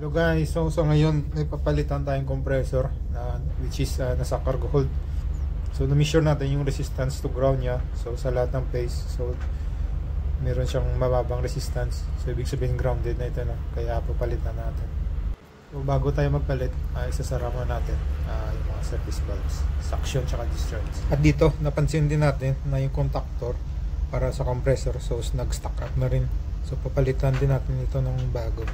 Hello guys, so ngayon may papalitan tayong compressor which is nasa cargo hold. So na-measure natin yung resistance to ground niya. So sa lahat ng phase, so meron siyang mababang resistance. So ibig sabihin grounded na ito na. Kaya papalitan natin. So bago tayo magpalit, isasara muna natin yung mga service valves, suction tsaka discharge. At dito napansin din natin na yung contactor para sa compressor, so nag-stack up na rin. So papalitan din natin ito ng bago.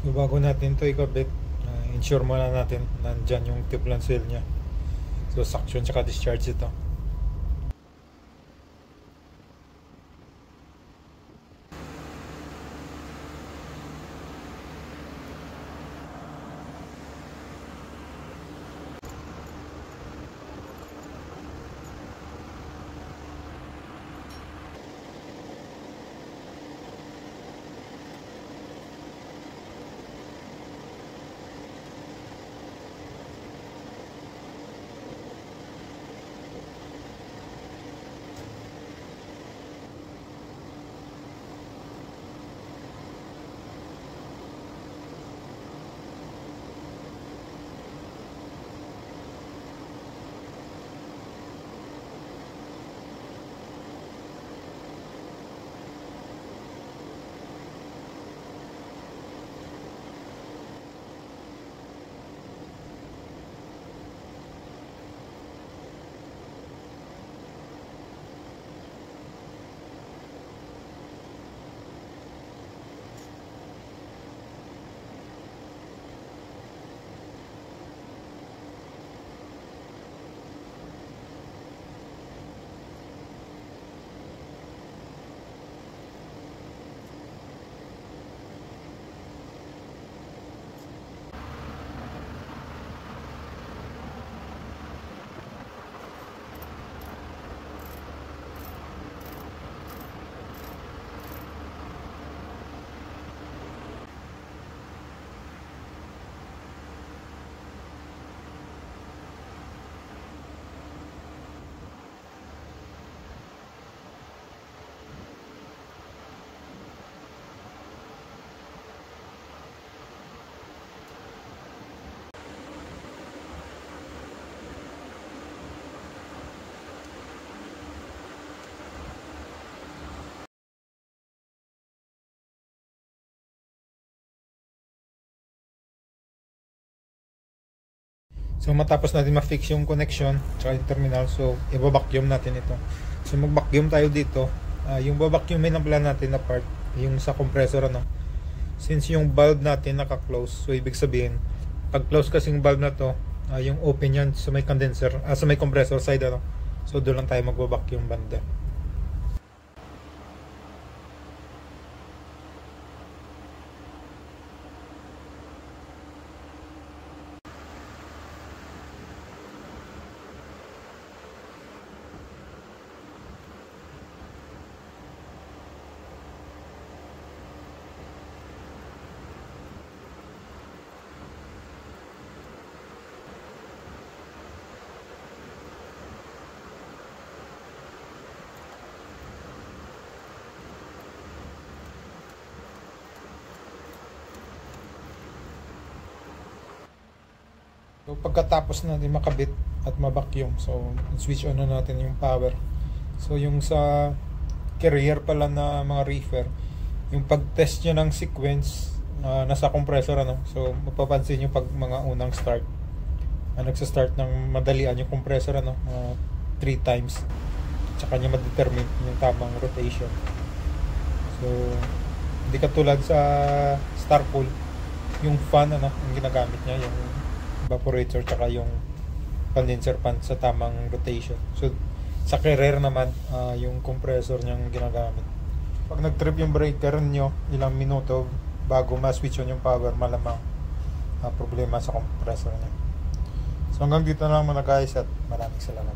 So bago natin ito ikabit, ensure muna natin nandyan yung Teflon seal nya. So suction tsaka discharge ito. So matapos natin ma-fix yung connection tsaka yung terminal, so i-vacuum natin ito. So mag-vacuum tayo dito. Yung vacuumin ng plan natin na part, yung sa compressor since yung valve natin naka-close, so ibig sabihin pag close kasing valve na to, yung open yan sa may condenser, sa may compressor side so doon lang tayo mag-vacuum banda. So pagkatapos natin makabit at ma-vacuum, so switch on na natin yung power. So yung sa carrier pala na mga reefer, yung pag-test nyo ng sequence nasa compressor so mapapansin nyo pag mga unang start, nagsa-start ng madalian yung compressor 3 times, tsaka niya ma-determine yung tamang rotation. So hindi katulad sa Starpool, yung fan yung ginagamit niya, yung evaporator tsaka yung condenser fan sa tamang rotation. So sa Carrera naman, yung compressor niyang ginagamit. Pag nag-trip yung breaker nyo, ilang minuto bago ma-switch on yung power, malamang problema sa compressor niya. So hanggang dito na lang muna guys, at maraming salamat.